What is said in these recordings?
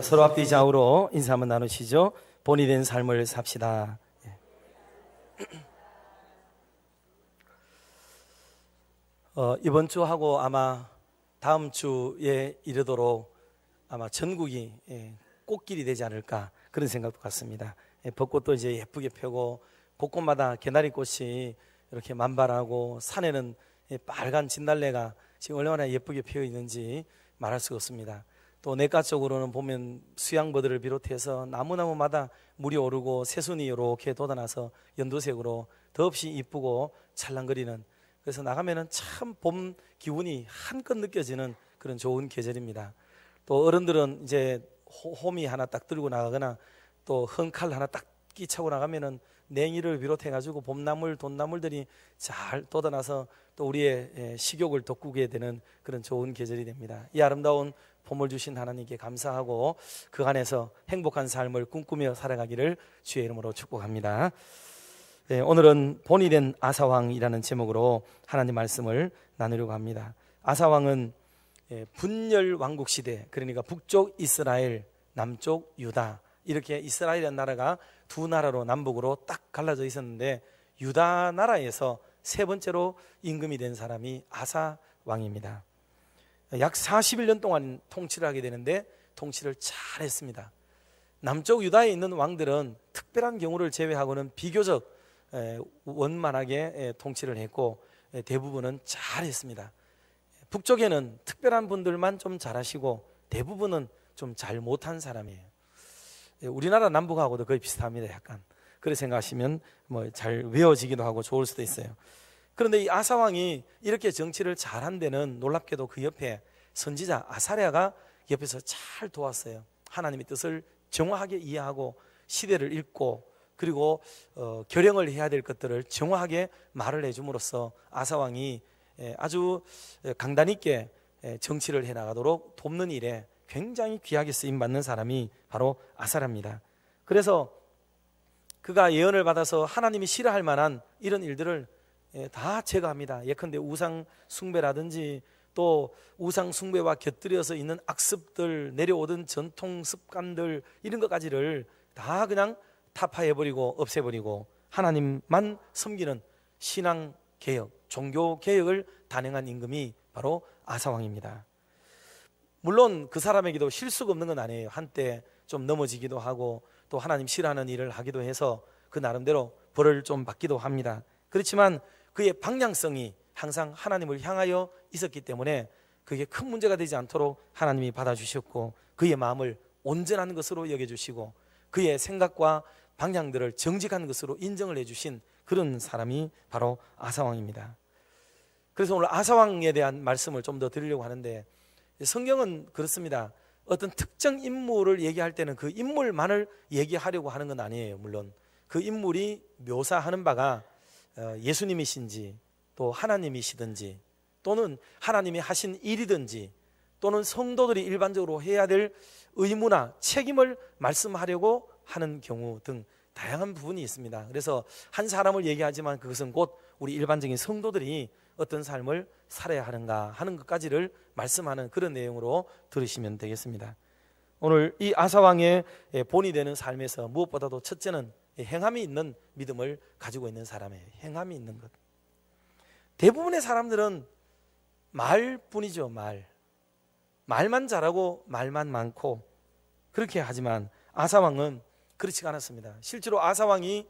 서로 앞뒤 좌우로 인사 한번 나누시죠. 본이 된 삶을 삽시다. 이번 주하고 아마 다음 주에 이르도록 아마 전국이 꽃길이 되지 않을까 그런 생각도 같습니다. 벚꽃도 이제 예쁘게 펴고 곳곳마다 개나리꽃이 이렇게 만발하고 산에는 빨간 진달래가 지금 얼마나 예쁘게 피어 있는지 말할 수가 없습니다. 또 내과 쪽으로는 보면 수양버들을 비롯해서 나무나무마다 물이 오르고 새순이 이렇게 돋아나서 연두색으로 더없이 이쁘고 찰랑거리는, 그래서 나가면은 참 봄 기운이 한껏 느껴지는 그런 좋은 계절입니다. 또 어른들은 이제 호미 하나 딱 들고 나가거나 또 헌칼 하나 딱 끼차고 나가면은 냉이를 비롯해 가지고 봄나물 돈나물들이 잘 돋아나서 또 우리의 식욕을 돋구게 되는 그런 좋은 계절이 됩니다. 이 아름다운 봄을 주신 하나님께 감사하고 그 안에서 행복한 삶을 꿈꾸며 살아가기를 주의 이름으로 축복합니다. 오늘은 본이 된 아사왕이라는 제목으로 하나님 말씀을 나누려고 합니다. 아사왕은 분열 왕국 시대, 그러니까 북쪽 이스라엘, 남쪽 유다, 이렇게 이스라엘이라는 나라가 두 나라로 남북으로 딱 갈라져 있었는데 유다 나라에서 세 번째로 임금이 된 사람이 아사 왕입니다. 약 41년 동안 통치를 하게 되는데 통치를 잘 했습니다. 남쪽 유다에 있는 왕들은 특별한 경우를 제외하고는 비교적 원만하게 통치를 했고 대부분은 잘 했습니다. 북쪽에는 특별한 분들만 좀 잘하시고 대부분은 좀 잘 못한 사람이에요. 우리나라 남북하고도 거의 비슷합니다. 약간 그렇게 생각하시면 뭐 잘 외워지기도 하고 좋을 수도 있어요. 그런데 이 아사왕이 이렇게 정치를 잘한 데는 놀랍게도 그 옆에 선지자 아사랴가 옆에서 잘 도왔어요. 하나님의 뜻을 정확하게 이해하고 시대를 읽고 그리고 결영을 해야 될 것들을 정확하게 말을 해줌으로써 아사왕이 아주 강단 있게 정치를 해나가도록 돕는 일에 굉장히 귀하게 쓰임받는 사람이 바로 아사랴입니다. 그래서 그가 예언을 받아서 하나님이 싫어할 만한 이런 일들을 다 제거합니다. 예컨대 우상 숭배라든지 또 우상 숭배와 곁들여서 있는 악습들, 내려오던 전통 습관들, 이런 것까지를 다 그냥 타파해버리고 없애버리고 하나님만 섬기는 신앙개혁, 종교개혁을 단행한 임금이 바로 아사왕입니다. 물론 그 사람에게도 실수가 없는 건 아니에요. 한때 좀 넘어지기도 하고 또 하나님 싫어하는 일을 하기도 해서 그 나름대로 벌을 좀 받기도 합니다. 그렇지만 그의 방향성이 항상 하나님을 향하여 있었기 때문에 그게 큰 문제가 되지 않도록 하나님이 받아주셨고 그의 마음을 온전한 것으로 여겨주시고 그의 생각과 방향들을 정직한 것으로 인정을 해주신 그런 사람이 바로 아사왕입니다. 그래서 오늘 아사왕에 대한 말씀을 좀 더 드리려고 하는데, 성경은 그렇습니다. 어떤 특정 인물을 얘기할 때는 그 인물만을 얘기하려고 하는 건 아니에요. 물론 그 인물이 묘사하는 바가 예수님이신지 또 하나님이시든지 또는 하나님이 하신 일이든지 또는 성도들이 일반적으로 해야 될 의무나 책임을 말씀하려고 하는 경우 등 다양한 부분이 있습니다. 그래서 한 사람을 얘기하지만 그것은 곧 우리 일반적인 성도들이 어떤 삶을 살아야 하는가 하는 것까지를 말씀하는 그런 내용으로 들으시면 되겠습니다. 오늘 이 아사왕의 본이 되는 삶에서 무엇보다도 첫째는 행함이 있는 믿음을 가지고 있는 사람이에요. 행함이 있는 것. 대부분의 사람들은 말뿐이죠. 말만 잘하고 말만 많고 그렇게 하지만 아사왕은 그렇지가 않았습니다. 실제로 아사왕이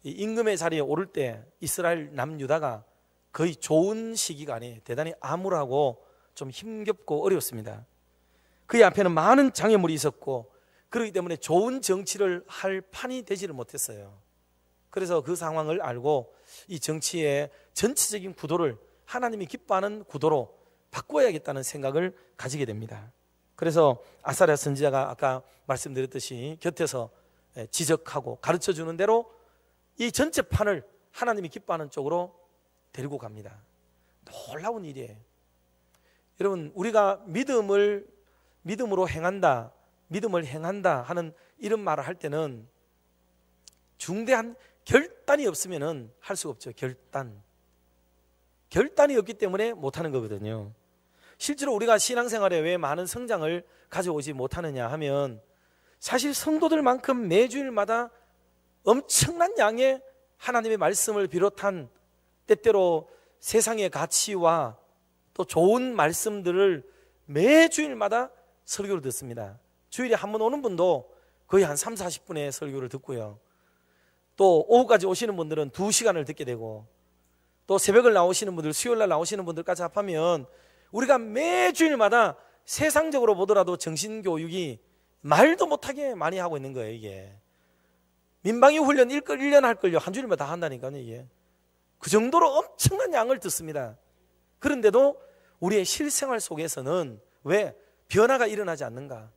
임금의 자리에 오를 때 이스라엘 남유다가 거의 좋은 시기가 아니에요. 대단히 암울하고 좀 힘겹고 어려웠습니다. 그의 앞에는 많은 장애물이 있었고 그렇기 때문에 좋은 정치를 할 판이 되지를 못했어요. 그래서 그 상황을 알고 이 정치의 전체적인 구도를 하나님이 기뻐하는 구도로 바꿔야겠다는 생각을 가지게 됩니다. 그래서 아사랴 선지자가 아까 말씀드렸듯이 곁에서 지적하고 가르쳐주는 대로 이 전체 판을 하나님이 기뻐하는 쪽으로 데리고 갑니다. 놀라운 일이에요. 여러분, 우리가 믿음으로 행한다, 믿음을 행한다 하는 이런 말을 할 때는 중대한 결단이 없으면 할 수가 없죠. 결단이 없기 때문에 못하는 거거든요. 실제로 우리가 신앙생활에 왜 많은 성장을 가져오지 못하느냐 하면 사실 성도들만큼 매주일마다 엄청난 양의 하나님의 말씀을 비롯한 때때로 세상의 가치와 또 좋은 말씀들을 매주일마다 설교를 듣습니다. 주일에 한 번 오는 분도 거의 한 3, 40분의 설교를 듣고요. 또 오후까지 오시는 분들은 2시간을 듣게 되고, 또 새벽을 나오시는 분들, 수요일날 나오시는 분들까지 합하면 우리가 매주일마다 세상적으로 보더라도 정신교육이 말도 못하게 많이 하고 있는 거예요. 이게 민방위 훈련 1년 할 걸요 한 주일마다 다 한다니까요. 이게 그 정도로 엄청난 양을 듣습니다. 그런데도 우리의 실생활 속에서는 왜 변화가 일어나지 않는가?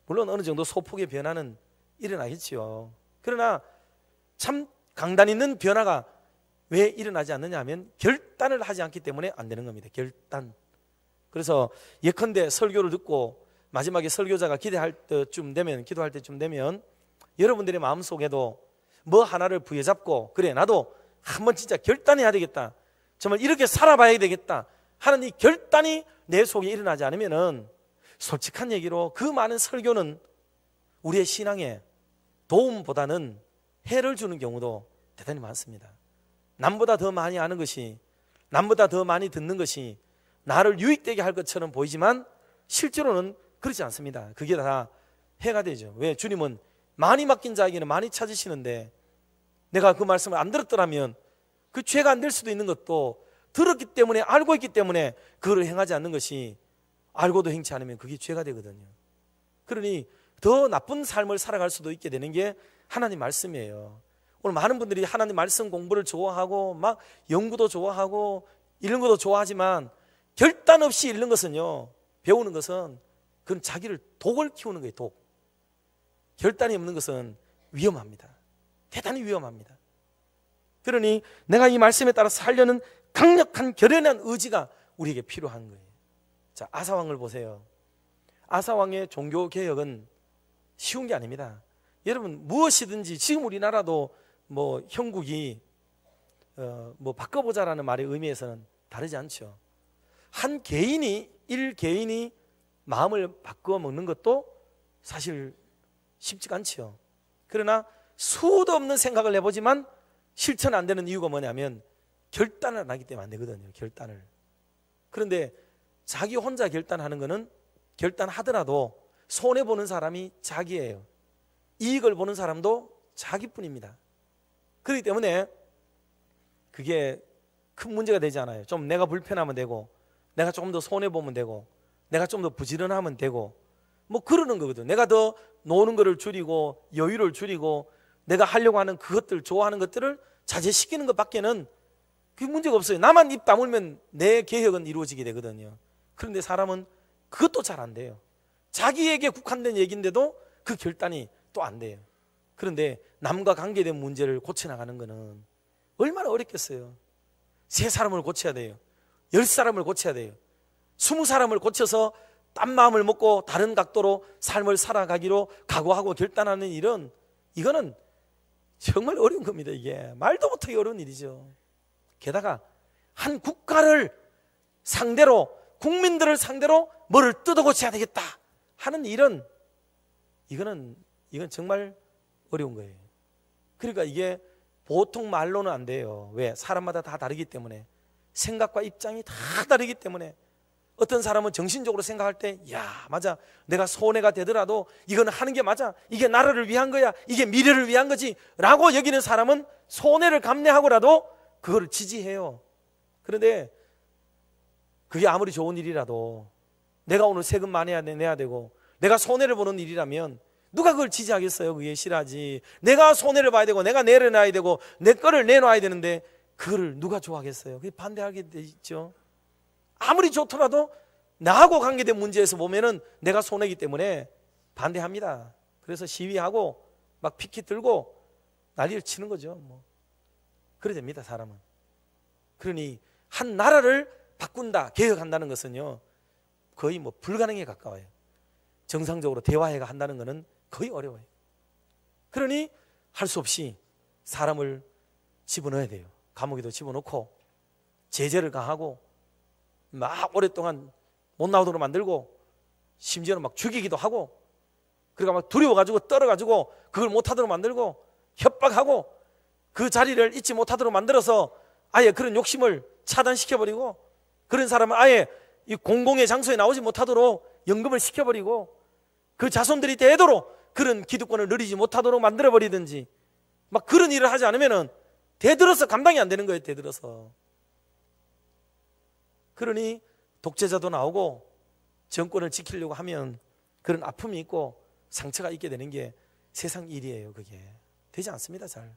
물론 어느 정도 소폭의 변화는 일어나겠지요. 그러나 참 강단 있는 변화가 왜 일어나지 않느냐 하면 결단을 하지 않기 때문에 안 되는 겁니다. 결단. 그래서 예컨대 설교를 듣고 마지막에 설교자가 기도할 때쯤 되면 여러분들의 마음속에도 뭐 하나를 부여잡고, 그래 나도 한번 진짜 결단해야 되겠다, 정말 이렇게 살아봐야 되겠다 하는 이 결단이 내 속에 일어나지 않으면은 솔직한 얘기로 그 많은 설교는 우리의 신앙에 도움보다는 해를 주는 경우도 대단히 많습니다. 남보다 더 많이 아는 것이, 남보다 더 많이 듣는 것이 나를 유익되게 할 것처럼 보이지만 실제로는 그렇지 않습니다. 그게 다 해가 되죠. 왜? 주님은 많이 맡긴 자에게는 많이 찾으시는데, 내가 그 말씀을 안 들었더라면 그 죄가 안 될 수도 있는 것도 들었기 때문에, 알고 있기 때문에 그걸 행하지 않는 것이, 알고도 행치 않으면 그게 죄가 되거든요. 그러니 더 나쁜 삶을 살아갈 수도 있게 되는 게 하나님 말씀이에요. 오늘 많은 분들이 하나님 말씀 공부를 좋아하고 막 연구도 좋아하고 이런 것도 좋아하지만 결단 없이 읽는 것은요, 배우는 것은 그건 자기를 독을 키우는 거예요. 독. 결단이 없는 것은 위험합니다. 대단히 위험합니다. 그러니 내가 이 말씀에 따라 살려는 강력한 결연한 의지가 우리에게 필요한 거예요. 자, 아사왕을 보세요. 아사왕의 종교개혁은 쉬운 게 아닙니다. 여러분, 무엇이든지 지금 우리나라도 뭐 형국이 뭐 바꿔보자라는 말의 의미에서는 다르지 않죠. 한 개인이, 일개인이 마음을 바꾸어 먹는 것도 사실 쉽지가 않죠. 그러나 수도 없는 생각을 해보지만 실천 안 되는 이유가 뭐냐면 결단을 안 하기 때문에 안 되거든요. 결단을. 그런데 자기 혼자 결단하는 거는, 결단하더라도 손해보는 사람이 자기예요. 이익을 보는 사람도 자기뿐입니다. 그렇기 때문에 그게 큰 문제가 되지 않아요. 좀 내가 불편하면 되고, 내가 조금 더 손해보면 되고, 내가 좀 더 부지런하면 되고, 뭐 그러는 거거든. 내가 더 노는 거를 줄이고 여유를 줄이고 내가 하려고 하는 그것들, 좋아하는 것들을 자제시키는 것밖에는 그게 문제가 없어요. 나만 입 다물면 내 계획은 이루어지게 되거든요. 그런데 사람은 그것도 잘 안 돼요. 자기에게 국한된 얘기인데도 그 결단이 또 안 돼요. 그런데 남과 관계된 문제를 고쳐나가는 거는 얼마나 어렵겠어요. 3사람을 고쳐야 돼요. 10사람을 고쳐야 돼요. 20사람을 고쳐서 딴 마음을 먹고 다른 각도로 삶을 살아가기로 각오하고 결단하는 일은, 이거는 정말 어려운 겁니다. 이게 말도 못하기 어려운 일이죠. 게다가 한 국가를 상대로, 국민들을 상대로 뭐를 뜯어 고쳐야 되겠다 하는 일은, 이건 정말 어려운 거예요. 그러니까 이게 보통 말로는 안 돼요. 왜? 사람마다 다 다르기 때문에, 생각과 입장이 다 다르기 때문에. 어떤 사람은 정신적으로 생각할 때, 야, 맞아, 내가 손해가 되더라도 이거는 하는 게 맞아, 이게 나라를 위한 거야, 이게 미래를 위한 거지 라고 여기는 사람은 손해를 감내하고라도 그거를 지지해요. 그런데 그게 아무리 좋은 일이라도, 내가 오늘 세금 많이 내야 되고 내가 손해를 보는 일이라면 누가 그걸 지지하겠어요? 그게 싫어하지. 내가 손해를 봐야 되고 내가 내려놔야 되고 내 거를 내놔야 되는데 그거를 누가 좋아하겠어요? 그게 반대하게 되죠. 아무리 좋더라도 나하고 관계된 문제에서 보면은 내가 손해이기 때문에 반대합니다. 그래서 시위하고 막 피켓 들고 난리를 치는 거죠. 뭐 그래 됩니다, 사람은. 그러니 한 나라를 바꾼다, 개혁한다는 것은요 거의 뭐 불가능에 가까워요. 정상적으로 대화해가 한다는 것은 거의 어려워요. 그러니 할 수 없이 사람을 집어넣어야 돼요. 감옥에도 집어넣고 제재를 가하고 막 오랫동안 못 나오도록 만들고 심지어는 막 죽이기도 하고 그러니까 막 두려워가지고 떨어가지고 그걸 못하도록 만들고 협박하고 그 자리를 잊지 못하도록 만들어서 아예 그런 욕심을 차단시켜버리고 그런 사람은 아예 이 공공의 장소에 나오지 못하도록 연금을 시켜버리고 그 자손들이 되도록 그런 기득권을 누리지 못하도록 만들어버리든지 막 그런 일을 하지 않으면은 대들어서 감당이 안 되는 거예요. 대들어서. 그러니 독재자도 나오고 정권을 지키려고 하면 그런 아픔이 있고 상처가 있게 되는 게 세상 일이에요. 그게 되지 않습니다. 잘.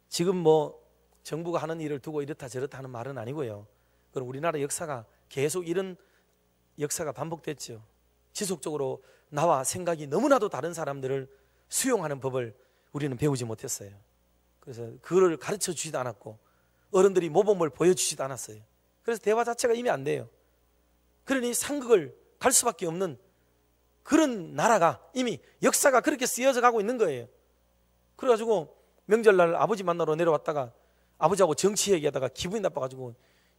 지금 뭐 정부가 하는 일을 두고 이렇다 저렇다 하는 말은 아니고요. 그럼 우리나라 역사가 계속 이런 역사가 반복됐죠. 지속적으로 나와 생각이 너무나도 다른 사람들을 수용하는 법을 우리는 배우지 못했어요. 그래서 그걸 가르쳐 주지도 않았고 어른들이 모범을 보여주지도 않았어요. 그래서 대화 자체가 이미 안 돼요. 그러니 상극을 갈 수밖에 없는 그런 나라가 이미 역사가 그렇게 쓰여져 가고 있는 거예요. 그래가지고 명절날 아버지 만나러 내려왔다가 아버지하고 정치 얘기하다가 기분이 나빠가지고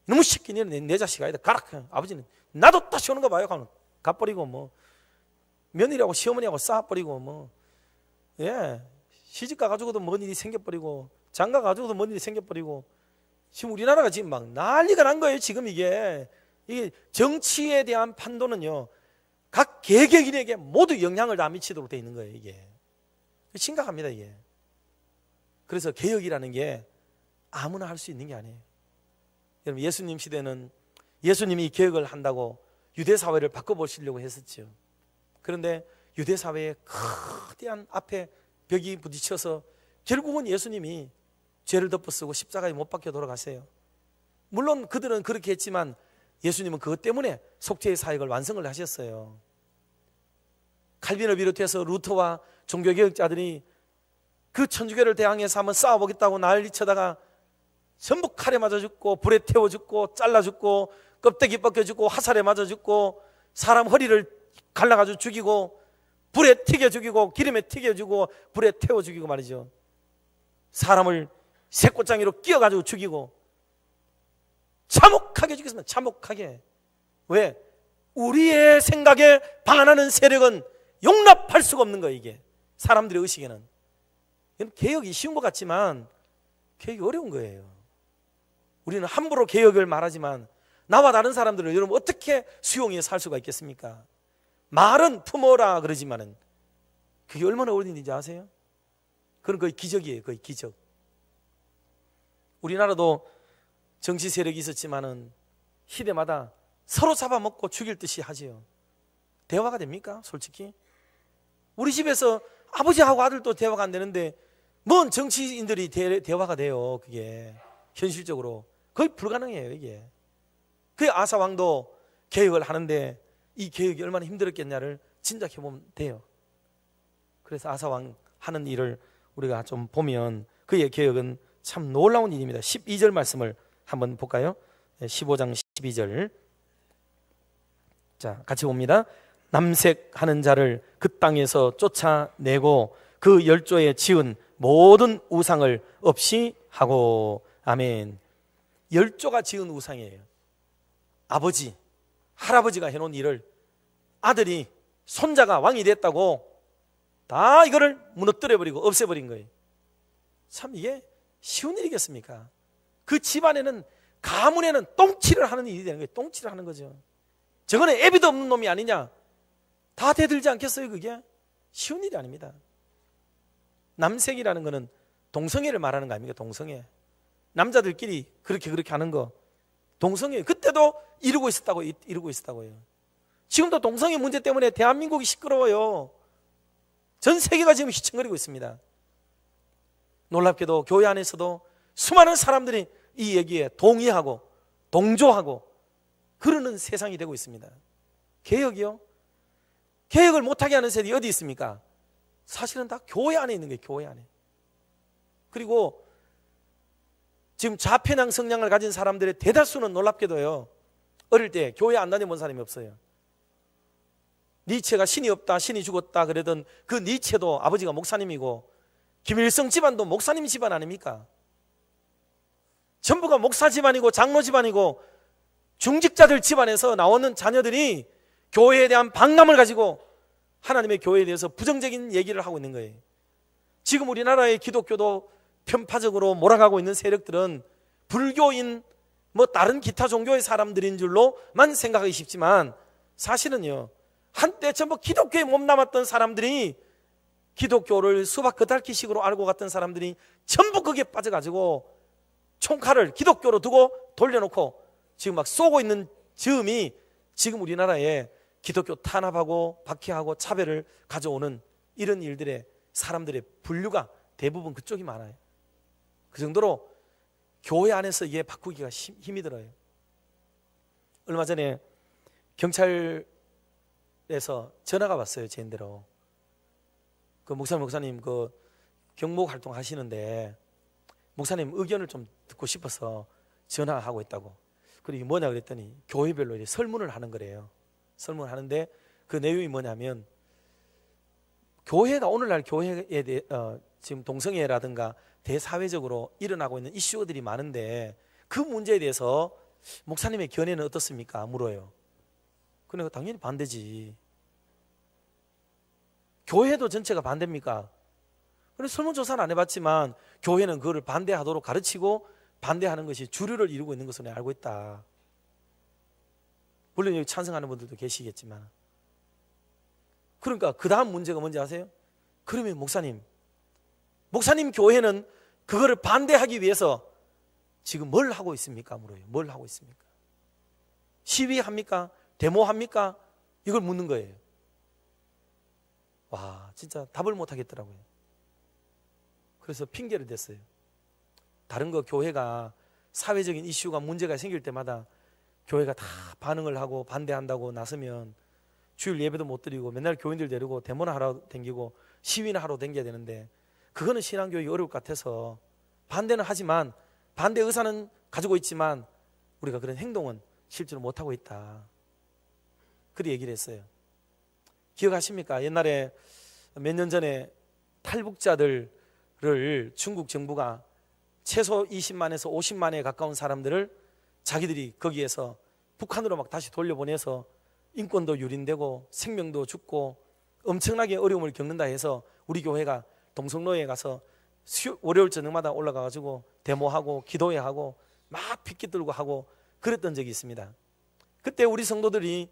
너무 쉽게 내 자식 아니다 가라. 아버지는 나도 다시 오는 거 봐요. 가면 가버리고 뭐 며느리하고 시어머니하고 싸워버리고 뭐 시집 가가지고도 뭔 일이 생겨버리고 장가 가지고도 뭔 일이 생겨버리고 지금 우리나라가 지금 막 난리가 난 거예요. 지금 이게 정치에 대한 판도는요 각 개개인에게 모두 영향을 다 미치도록 돼 있는 거예요. 이게 심각합니다. 이게. 그래서 개혁이라는 게 아무나 할 수 있는 게 아니에요. 여러분 예수님 시대는 예수님이 이 개혁을 한다고 유대 사회를 바꿔보시려고 했었죠. 그런데 유대 사회에 거대한 앞에 벽이 부딪혀서 결국은 예수님이 죄를 덮어쓰고 십자가에 못 박혀 돌아가세요. 물론 그들은 그렇게 했지만 예수님은 그것 때문에 속죄의 사역을 완성을 하셨어요. 칼빈을 비롯해서 루터와 종교개혁자들이 그 천주교를 대항해서 한번 싸워보겠다고 난리쳐다가 전부 칼에 맞아 죽고 불에 태워 죽고 잘라 죽고 껍데기 벗겨 죽고 화살에 맞아 죽고 사람 허리를 갈라가지고 죽이고 불에 튀겨 죽이고 기름에 튀겨 죽이고 불에 태워 죽이고 말이죠. 사람을 새꽃장이로 끼어가지고 죽이고 참혹하게 죽였습니다. 참혹하게. 왜? 우리의 생각에 반하는 세력은 용납할 수가 없는 거예요. 이게 사람들의 의식에는. 개혁이 쉬운 것 같지만 개혁이 어려운 거예요. 우리는 함부로 개혁을 말하지만 나와 다른 사람들을 여러분 어떻게 수용해서 살 수가 있겠습니까? 말은 품어라 그러지만은 그게 얼마나 어려운 일인지 아세요? 그건 거의 기적이에요. 거의 기적. 우리나라도 정치 세력이 있었지만은 시대마다 서로 잡아먹고 죽일 듯이 하지요. 대화가 됩니까? 솔직히 우리 집에서 아버지하고 아들도 대화가 안 되는데 뭔 정치인들이 대화가 돼요. 그게 현실적으로 거의 불가능해요. 이게 그 아사왕도 개혁을 하는데 이 개혁이 얼마나 힘들었겠냐를 짐작해 보면 돼요. 그래서 아사왕 하는 일을 우리가 좀 보면 그의 개혁은 참 놀라운 일입니다. 12절 말씀을 한번 볼까요? 15장 12절. 자, 같이 봅니다. 남색하는 자를 그 땅에서 쫓아내고 그 열조에 지은 모든 우상을 없이 하고. 아멘. 열조가 지은 우상이에요. 아버지, 할아버지가 해놓은 일을 아들이, 손자가 왕이 됐다고 다 이거를 무너뜨려버리고 없애버린 거예요. 참 이게 쉬운 일이겠습니까? 그 집안에는, 가문에는 똥칠을 하는 일이 되는 거예요. 똥칠을 하는 거죠. 저거는 애비도 없는 놈이 아니냐? 다 대들지 않겠어요? 그게 쉬운 일이 아닙니다. 남색이라는 거는 동성애를 말하는 거 아닙니까? 동성애. 남자들끼리 그렇게 하는 거 동성애. 그때도 이루고 있었다고요. 지금도 동성애 문제 때문에 대한민국이 시끄러워요. 전 세계가 지금 휘청거리고 있습니다. 놀랍게도 교회 안에서도 수많은 사람들이 이 얘기에 동의하고 동조하고 그러는 세상이 되고 있습니다. 개혁이요? 개혁을 못하게 하는 세력이 어디 있습니까? 사실은 다 교회 안에 있는 거예요. 교회 안에. 그리고 지금 좌편향 성향을 가진 사람들의 대다수는 놀랍게도요, 어릴 때 교회 안 다녀본 사람이 없어요. 니체가 신이 없다, 신이 죽었다 그러던 그 니체도 아버지가 목사님이고 김일성 집안도 목사님 집안 아닙니까? 전부가 목사 집안이고 장로 집안이고 중직자들 집안에서 나오는 자녀들이 교회에 대한 반감을 가지고 하나님의 교회에 대해서 부정적인 얘기를 하고 있는 거예요. 지금 우리나라의 기독교도 편파적으로 몰아가고 있는 세력들은 불교인 뭐 다른 기타 종교의 사람들인 줄로만 생각하기 쉽지만 사실은요, 한때 전부 기독교에 몸담았던 사람들이, 기독교를 수박 겉핥기식으로 알고 갔던 사람들이 전부 거기에 빠져가지고 총칼을 기독교로 두고 돌려놓고 지금 막 쏘고 있는 즈음이 지금 우리나라에 기독교 탄압하고 박해하고 차별을 가져오는 이런 일들의 사람들의 분류가 대부분 그쪽이 많아요. 그 정도로 교회 안에서 이게 바꾸기가 힘이 들어요. 얼마 전에 경찰에서 전화가 왔어요. 제인대로. 그 목사님 그 경목 활동 하시는데 목사님 의견을 좀 듣고 싶어서 전화하고 있다고. 그리고 뭐냐 그랬더니 교회별로 이제 설문을 하는 거래요. 설문을 하는데 그 내용이 뭐냐면, 교회가 오늘날 교회에 대해 지금 동성애라든가 대사회적으로 일어나고 있는 이슈들이 많은데 그 문제에 대해서 목사님의 견해는 어떻습니까? 물어요. 그러니까 당연히 반대지. 교회도 전체가 반대입니까? 그래서 설문조사는 안 해봤지만 교회는 그거를 반대하도록 가르치고 반대하는 것이 주류를 이루고 있는 것으로 알고 있다. 물론 여기 찬성하는 분들도 계시겠지만. 그러니까 그 다음 문제가 뭔지 아세요? 그러면 목사님 교회는 그거를 반대하기 위해서 지금 뭘 하고 있습니까? 물어요. 뭘 하고 있습니까? 시위합니까? 데모합니까? 이걸 묻는 거예요. 와, 진짜 답을 못 하겠더라고요. 그래서 핑계를 댔어요. 다른 거 교회가 사회적인 이슈가 문제가 생길 때마다 교회가 다 반응을 하고 반대한다고 나서면 주일 예배도 못 드리고 맨날 교인들 데리고 데모나 하러 댕기고 시위나 하러 댕겨야 되는데, 그거는 신앙교육이 어려울 것 같아서 반대는 하지만, 반대 의사는 가지고 있지만 우리가 그런 행동은 실제로 못하고 있다. 그렇게 얘기를 했어요. 기억하십니까? 옛날에 몇 년 전에 탈북자들을 중국 정부가 최소 20만에서 50만에 가까운 사람들을 자기들이 거기에서 북한으로 막 다시 돌려보내서 인권도 유린되고 생명도 죽고 엄청나게 어려움을 겪는다 해서 우리 교회가 동성로에 가서 월요일 저녁마다 올라가가지고 데모하고 기도회하고 막 핏기 들고 하고 그랬던 적이 있습니다. 그때 우리 성도들이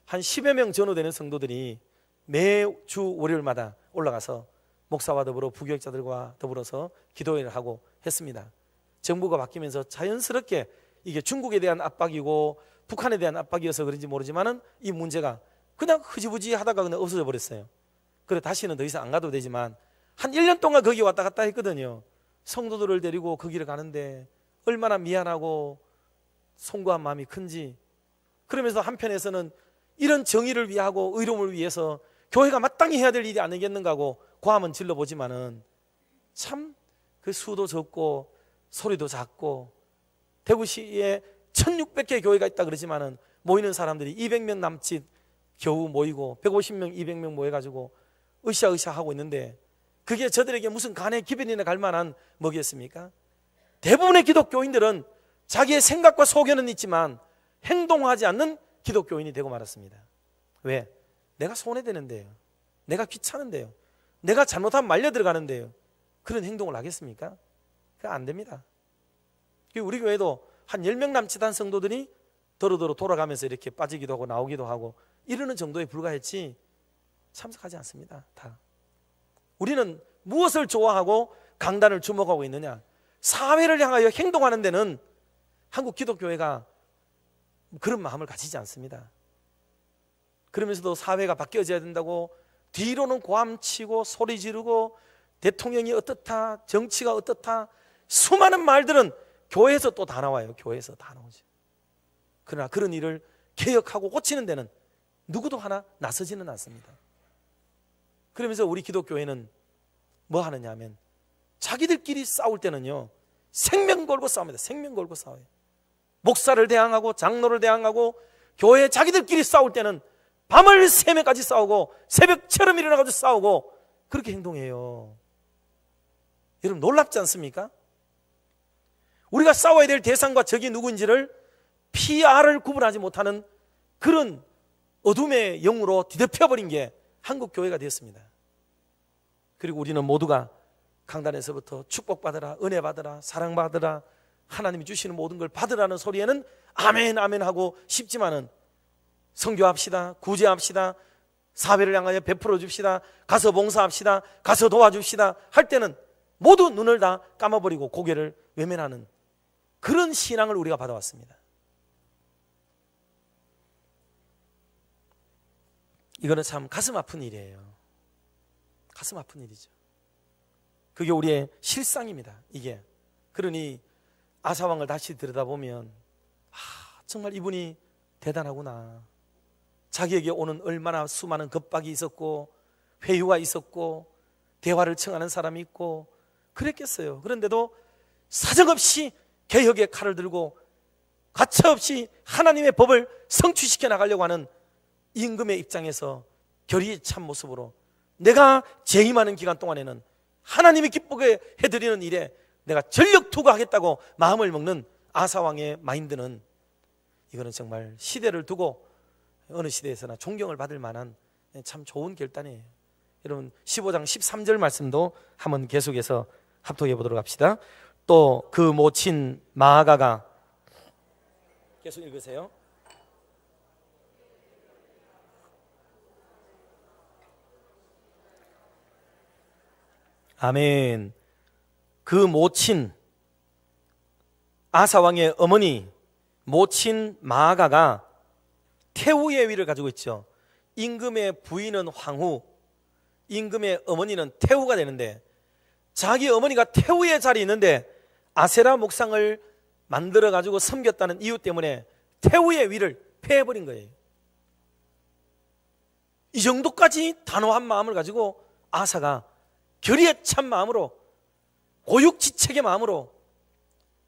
한 10여 명 전후 되는 성도들이 매주 월요일마다 올라가서 목사와 더불어 부교육자들과 더불어서 기도회를 하고 했습니다. 정부가 바뀌면서 자연스럽게 이게 중국에 대한 압박이고 북한에 대한 압박이어서 그런지 모르지만은 이 문제가 그냥 흐지부지 하다가 그냥 없어져 버렸어요. 그래 다시는 더 이상 안 가도 되지만 한 1년 동안 거기 왔다 갔다 했거든요. 성도들을 데리고 거기를 가는데 얼마나 미안하고 송구한 마음이 큰지. 그러면서 한편에서는 이런 정의를 위하고 의로움을 위해서 교회가 마땅히 해야 될 일이 아니겠는가 하고 고함은 질러보지만은 참 그 수도 적고 소리도 작고, 대구시에 1600개 교회가 있다 그러지만은 모이는 사람들이 200명 남짓 겨우 모이고 150명 200명 모여가지고 으쌰으쌰 하고 있는데 그게 저들에게 무슨 간의 기변이나 갈 만한 뭐겠습니까? 대부분의 기독교인들은 자기의 생각과 소견은 있지만 행동하지 않는 기독교인이 되고 말았습니다. 왜? 내가 손해되는데요, 내가 귀찮은데요, 내가 잘못하면 말려 들어가는데요, 그런 행동을 하겠습니까? 그거 안 됩니다. 우리 교회도 한 10명 남짓한 성도들이 도로도로 돌아가면서 이렇게 빠지기도 하고 나오기도 하고 이러는 정도에 불과했지 참석하지 않습니다. 다. 우리는 무엇을 좋아하고 강단을 주목하고 있느냐? 사회를 향하여 행동하는 데는 한국 기독교회가 그런 마음을 가지지 않습니다. 그러면서도 사회가 바뀌어져야 된다고 뒤로는 고함치고 소리 지르고 대통령이 어떻다, 정치가 어떻다, 수많은 말들은 교회에서 또 다 나와요. 교회에서 다 나오죠. 그러나 그런 일을 개혁하고 고치는 데는 누구도 하나 나서지는 않습니다. 그러면서 우리 기독교회는 뭐 하느냐 하면 자기들끼리 싸울 때는요 생명 걸고 싸웁니다. 생명 걸고 싸워요. 목사를 대항하고 장로를 대항하고 교회 자기들끼리 싸울 때는 밤을 새면까지 싸우고 새벽처럼 일어나가지고 싸우고 그렇게 행동해요. 여러분 놀랍지 않습니까? 우리가 싸워야 될 대상과 적이 누구인지를 PR을 구분하지 못하는 그런 어둠의 영으로 뒤덮여버린 게 한국 교회가 되었습니다. 그리고 우리는 모두가 강단에서부터 축복받으라, 은혜 받으라, 사랑받으라, 하나님이 주시는 모든 걸 받으라는 소리에는 아멘 아멘 하고 싶지만은 선교합시다, 구제합시다, 사회를 향하여 베풀어 줍시다, 가서 봉사합시다, 가서 도와줍시다 할 때는 모두 눈을 다 감아버리고 고개를 외면하는 그런 신앙을 우리가 받아왔습니다. 이거는 참 가슴 아픈 일이에요. 가슴 아픈 일이죠. 그게 우리의 실상입니다. 이게. 그러니 아사왕을 다시 들여다보면 정말 이분이 대단하구나. 자기에게 오는 얼마나 수많은 겁박이 있었고 회유가 있었고 대화를 청하는 사람이 있고 그랬겠어요. 그런데도 사정없이 개혁의 칼을 들고 가차없이 하나님의 법을 성취시켜 나가려고 하는 임금의 입장에서 결의의 참 모습으로 내가 재임하는 기간 동안에는 하나님이 기쁘게 해드리는 일에 내가 전력 투구하겠다고 마음을 먹는 아사왕의 마인드는 이거는 정말 시대를 두고 어느 시대에서나 존경을 받을 만한 참 좋은 결단이에요. 여러분 15장 13절 말씀도 한번 계속해서 합독해 보도록 합시다. 또 그 모친 마아가가 계속 읽으세요. 아멘. 그 모친 아사왕의 어머니 모친 마아가가 태후의 위를 가지고 있죠. 임금의 부인은 황후, 임금의 어머니는 태후가 되는데 자기 어머니가 태후의 자리에 있는데 아세라 목상을 만들어 가지고 섬겼다는 이유 때문에 태후의 위를 패해버린 거예요. 이 정도까지 단호한 마음을 가지고 아사가 결의에 찬 마음으로 고육지책의 마음으로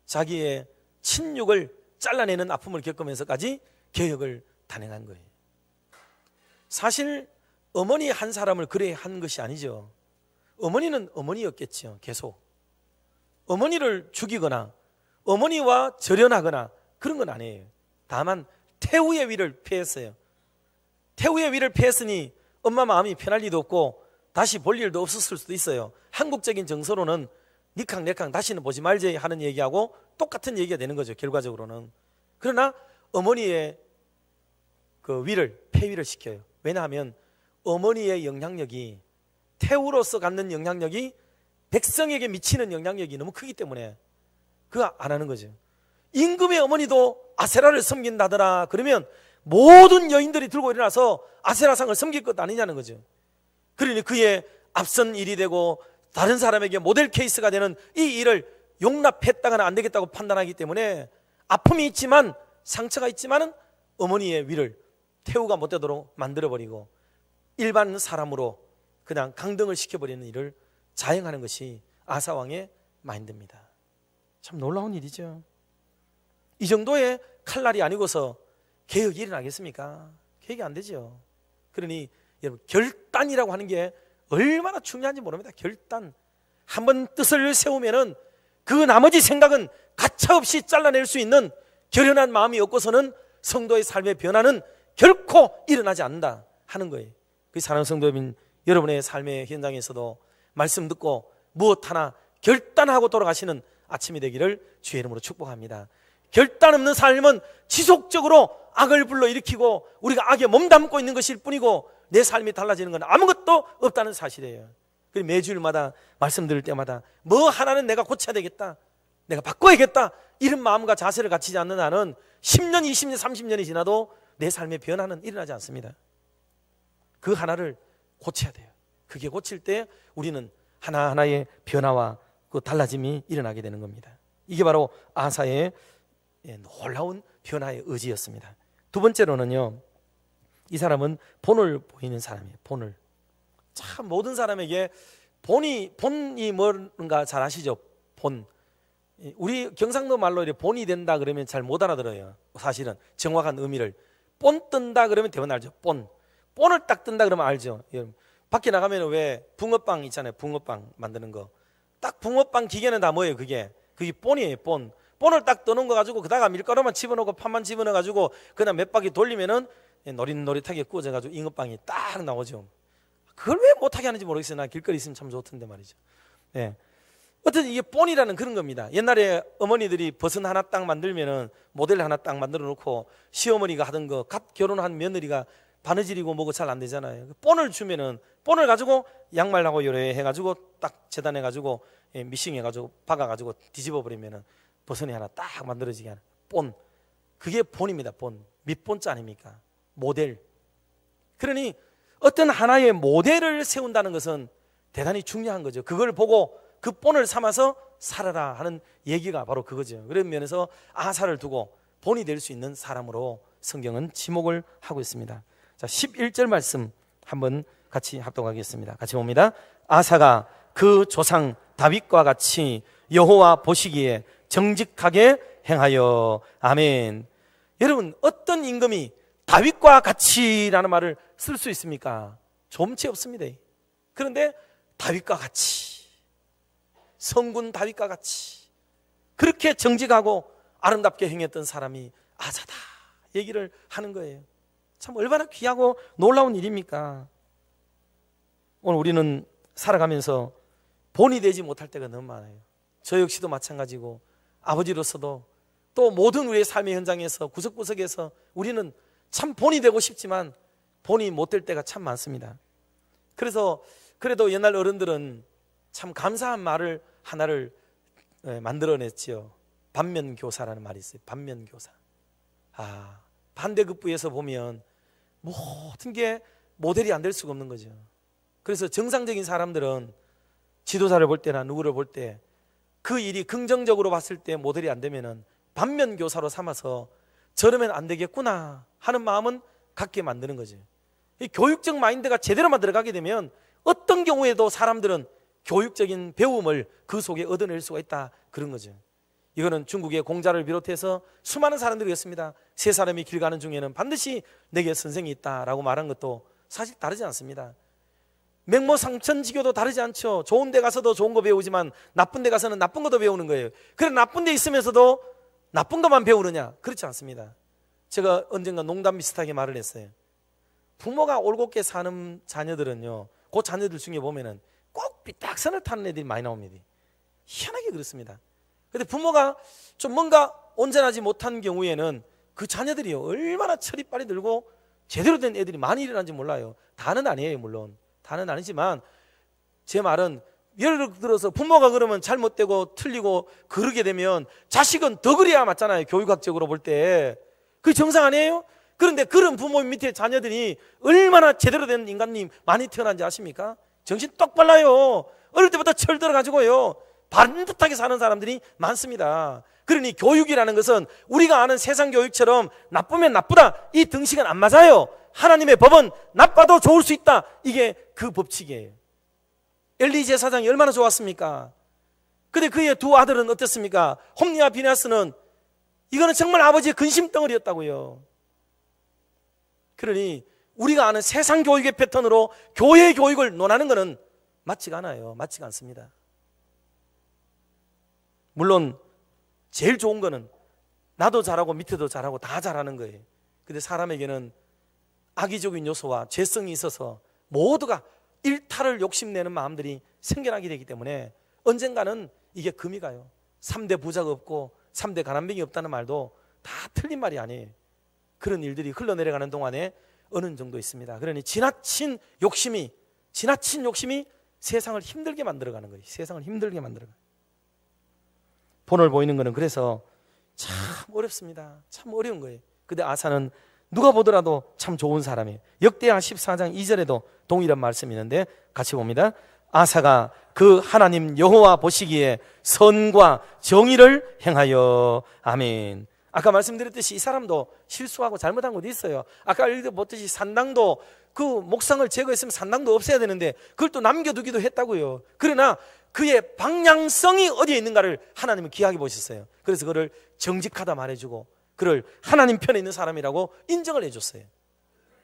자기의 친육을 잘라내는 아픔을 겪으면서까지 개혁을 단행한 거예요. 사실 어머니 한 사람을 그래 한 것이 아니죠. 어머니는 어머니였겠죠. 계속 어머니를 죽이거나 어머니와 절연하거나 그런 건 아니에요. 다만 태후의 위를 패했어요. 태후의 위를 패했으니 엄마 마음이 편할 리도 없고 다시 볼 일도 없었을 수도 있어요. 한국적인 정서로는 니캉내캉 다시는 보지 말지 하는 얘기하고 똑같은 얘기가 되는 거죠. 결과적으로는. 그러나 어머니의 그 위를 폐위를 시켜요. 왜냐하면 어머니의 영향력이 태후로서 갖는 영향력이 백성에게 미치는 영향력이 너무 크기 때문에 그거 안 하는 거죠. 임금의 어머니도 아세라를 섬긴다더라 그러면 모든 여인들이 들고 일어나서 아세라상을 섬길 것 아니냐는 거죠. 그러니 그의 앞선 일이 되고 다른 사람에게 모델 케이스가 되는 이 일을 용납했다가는 안 되겠다고 판단하기 때문에 아픔이 있지만 상처가 있지만은 어머니의 위를 태후가 못 되도록 만들어버리고 일반 사람으로 그냥 강등을 시켜버리는 일을 자행하는 것이 아사왕의 마인드입니다. 참 놀라운 일이죠. 이 정도의 칼날이 아니고서 개혁이 일어나겠습니까? 개혁이 안 되죠. 그러니 여러분 결단이라고 하는 게 얼마나 중요한지 모릅니다. 결단. 한번 뜻을 세우면은 그 나머지 생각은 가차없이 잘라낼 수 있는 결연한 마음이 없고서는 성도의 삶의 변화는 결코 일어나지 않는다 하는 거예요. 그 사랑하는 성도님 여러분의 삶의 현장에서도 말씀 듣고 무엇 하나 결단하고 돌아가시는 아침이 되기를 주의 이름으로 축복합니다. 결단 없는 삶은 지속적으로 악을 불러일으키고 우리가 악에 몸담고 있는 것일 뿐이고 내 삶이 달라지는 건 아무것도 없다는 사실이에요. 그래서 매주일마다 말씀 드릴 때마다 뭐 하나는 내가 고쳐야 되겠다, 내가 바꿔야겠다 이런 마음과 자세를 갖추지 않는 한은 10년, 20년, 30년이 지나도 내 삶의 변화는 일어나지 않습니다. 그 하나를 고쳐야 돼요. 그게 고칠 때 우리는 하나하나의 변화와 그 달라짐이 일어나게 되는 겁니다. 이게 바로 아사의 놀라운 변화의 의지였습니다. 두 번째로는요, 이 사람은 본을 보이는 사람이에요. 본을. 참 모든 사람에게 본이 뭔가 잘 아시죠? 본. 우리 경상도 말로 이렇게 본이 된다 그러면 잘 못 알아들어요. 사실은 정확한 의미를. 본 뜬다 그러면 대부분 알죠. 본을 딱 뜬다 그러면 알죠. 밖에 나가면 왜 붕어빵 있잖아요. 붕어빵 만드는 거. 딱 붕어빵 기계는 다 뭐예요? 그게 본이에요. 본을 딱 떠는 거 가지고 그다가 밀가루만 집어넣고 판만 집어넣어가지고 그다음 몇 바퀴 돌리면은 노릿노릿하게 구워져가지고 잉어빵이 딱 나오죠. 그걸 왜 못하게 하는지 모르겠어요. 나 길거리 있으면 참 좋던데 말이죠. 예. 어쨌든 이게 본이라는 그런 겁니다. 옛날에 어머니들이 버선 하나 딱 만들면은 모델 하나 딱 만들어 놓고 시어머니가 하던 거 갓 결혼한 며느리가 바느질이고 뭐고 잘 안 되잖아요. 본을 주면은 본을 가지고 양말하고 요래 해가지고 딱 재단해가지고 미싱해가지고 박아가지고 뒤집어 버리면은 버선이 하나 딱 만들어지게 하는 본. 그게 본입니다. 본. 밑본자 아닙니까? 모델. 그러니 어떤 하나의 모델을 세운다는 것은 대단히 중요한 거죠. 그걸 보고 그 본을 삼아서 살아라 하는 얘기가 바로 그거죠. 그런 면에서 아사를 두고 본이 될 수 있는 사람으로 성경은 지목을 하고 있습니다. 자, 11절 말씀 한번 같이 합독하겠습니다. 같이 봅니다. 아사가 그 조상 다윗과 같이 여호와 보시기에 정직하게 행하여. 아멘. 여러분, 어떤 임금이 다윗과 같이라는 말을 쓸 수 있습니까? 좀치 없습니다. 그런데 다윗과 같이, 성군 다윗과 같이 그렇게 정직하고 아름답게 행했던 사람이 아사다 얘기를 하는 거예요. 참 얼마나 귀하고 놀라운 일입니까? 오늘 우리는 살아가면서 본이 되지 못할 때가 너무 많아요. 저 역시도 마찬가지고 아버지로서도 또 모든 우리의 삶의 현장에서 구석구석에서 우리는 참 본이 되고 싶지만 본이 못 될 때가 참 많습니다. 그래서 그래도 옛날 어른들은 참 감사한 말을 하나를 만들어냈지요. 반면교사라는 말이 있어요. 반면교사. 반대급부에서 보면 모든 게 모델이 안 될 수가 없는 거죠. 그래서 정상적인 사람들은 지도자를 볼 때나 누구를 볼 때 그 일이 긍정적으로 봤을 때 모델이 안 되면은 반면교사로 삼아서 저러면 안 되겠구나 하는 마음은 갖게 만드는 거죠. 이 교육적 마인드가 제대로만 들어가게 되면 어떤 경우에도 사람들은 교육적인 배움을 그 속에 얻어낼 수가 있다, 그런 거죠. 이거는 중국의 공자를 비롯해서 수많은 사람들이 있습니다. 세 사람이 길 가는 중에는 반드시 내게 선생이 있다라고 말한 것도 사실 다르지 않습니다. 맹모상천지교도 다르지 않죠. 좋은 데 가서도 좋은 거 배우지만 나쁜 데 가서는 나쁜 것도 배우는 거예요. 그래, 나쁜 데 있으면서도 나쁜 것만 배우느냐? 그렇지 않습니다. 제가 언젠가 농담 비슷하게 말을 했어요. 부모가 올곧게 사는 자녀들은요, 그 자녀들 중에 보면은 꼭 삐딱선을 타는 애들이 많이 나옵니다. 희한하게 그렇습니다. 그런데 부모가 좀 뭔가 온전하지 못한 경우에는 그 자녀들이요, 얼마나 철이 빨리 들고 제대로 된 애들이 많이 일어나는지 몰라요. 다는 아니에요. 물론 다는 아니지만 제 말은 예를 들어서 부모가 그러면 잘못되고 틀리고 그러게 되면 자식은 더 그래야 맞잖아요. 교육학적으로 볼 때 그게 정상 아니에요? 그런데 그런 부모 밑에 자녀들이 얼마나 제대로 된 인간이 많이 태어난지 아십니까? 정신 똑발라요. 어릴 때부터 철 들어가지고요 반듯하게 사는 사람들이 많습니다. 그러니 교육이라는 것은 우리가 아는 세상 교육처럼 나쁘면 나쁘다, 이 등식은 안 맞아요. 하나님의 법은 나빠도 좋을 수 있다, 이게 그 법칙이에요. 엘리 제사장이 얼마나 좋았습니까? 근데 그의 두 아들은 어땠습니까? 홈리와 비나스는 이거는 정말 아버지의 근심 덩어리였다고요. 그러니 우리가 아는 세상 교육의 패턴으로 교회 교육을 논하는 것은 맞지가 않아요. 맞지가 않습니다. 물론 제일 좋은 거는 나도 잘하고 밑에도 잘하고 다 잘하는 거예요. 근데 사람에게는 악의적인 요소와 죄성이 있어서 모두가 일탈을 욕심내는 마음들이 생겨나게 되기 때문에 언젠가는 이게 금이 가요. 3대 부자가 없고 3대 가난뱅이 없다는 말도 다 틀린 말이 아니에요. 그런 일들이 흘러내려가는 동안에 어느 정도 있습니다. 그러니 지나친 욕심이 세상을 힘들게 만들어가는 거예요. 세상을 힘들게 만들어가는 거예요. 본을 보이는 거는 그래서 참 어렵습니다. 참 어려운 거예요. 근데 아사는 누가 보더라도 참 좋은 사람이에요. 역대하 14장 2절에도 동일한 말씀이 있는데 같이 봅니다. 아사가 그 하나님 여호와 보시기에 선과 정의를 행하여. 아멘. 아까 말씀드렸듯이 이 사람도 실수하고 잘못한 것도 있어요. 아까 읽어보듯이 산당도 그 목상을 제거했으면 산당도 없애야 되는데 그걸 또 남겨두기도 했다고요. 그러나 그의 방향성이 어디에 있는가를 하나님은 귀하게 보셨어요. 그래서 그를 정직하다 말해주고 그를 하나님 편에 있는 사람이라고 인정을 해줬어요.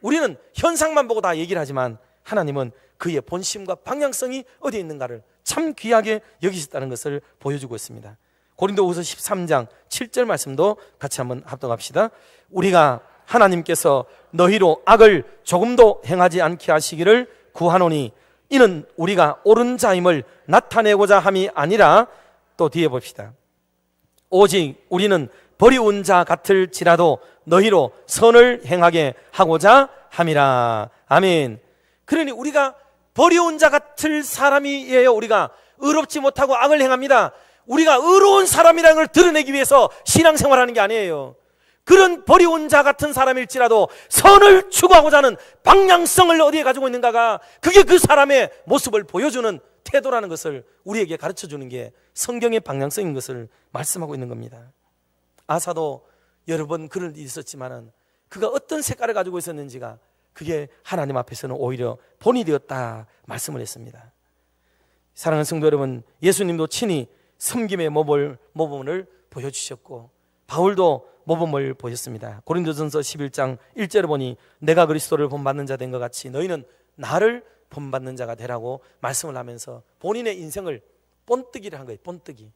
우리는 현상만 보고 다 얘기를 하지만 하나님은 그의 본심과 방향성이 어디에 있는가를 참 귀하게 여기셨다는 것을 보여주고 있습니다. 고린도후서 13장 7절 말씀도 같이 한번 합독합시다. 우리가 하나님께서 너희로 악을 조금도 행하지 않게 하시기를 구하노니 이는 우리가 옳은 자임을 나타내고자 함이 아니라, 또 뒤에 봅시다. 오직 우리는 버리운 자 같을지라도 너희로 선을 행하게 하고자 함이라. 아멘. 그러니 우리가 버리운 자 같을 사람이에요. 우리가 의롭지 못하고 악을 행합니다. 우리가 의로운 사람이라는 걸 드러내기 위해서 신앙생활하는 게 아니에요. 그런 버리운 자 같은 사람일지라도 선을 추구하고자 하는 방향성을 어디에 가지고 있는가가, 그게 그 사람의 모습을 보여주는 태도라는 것을 우리에게 가르쳐주는 게 성경의 방향성인 것을 말씀하고 있는 겁니다. 아사도 여러 번 그런 일이 있었지만은 그가 어떤 색깔을 가지고 있었는지가 그게 하나님 앞에서는 오히려 본이 되었다 말씀을 했습니다. 사랑하는 성도 여러분, 예수님도 친히 섬김의 모범을 보여주셨고 바울도 모범을 보였습니다. 고린도전서 11장 1절에 보니 내가 그리스도를 본받는 자 된 것 같이 너희는 나를 본받는 자가 되라고 말씀을 하면서 본인의 인생을 본뜨기를 한 거예요. 본뜨기.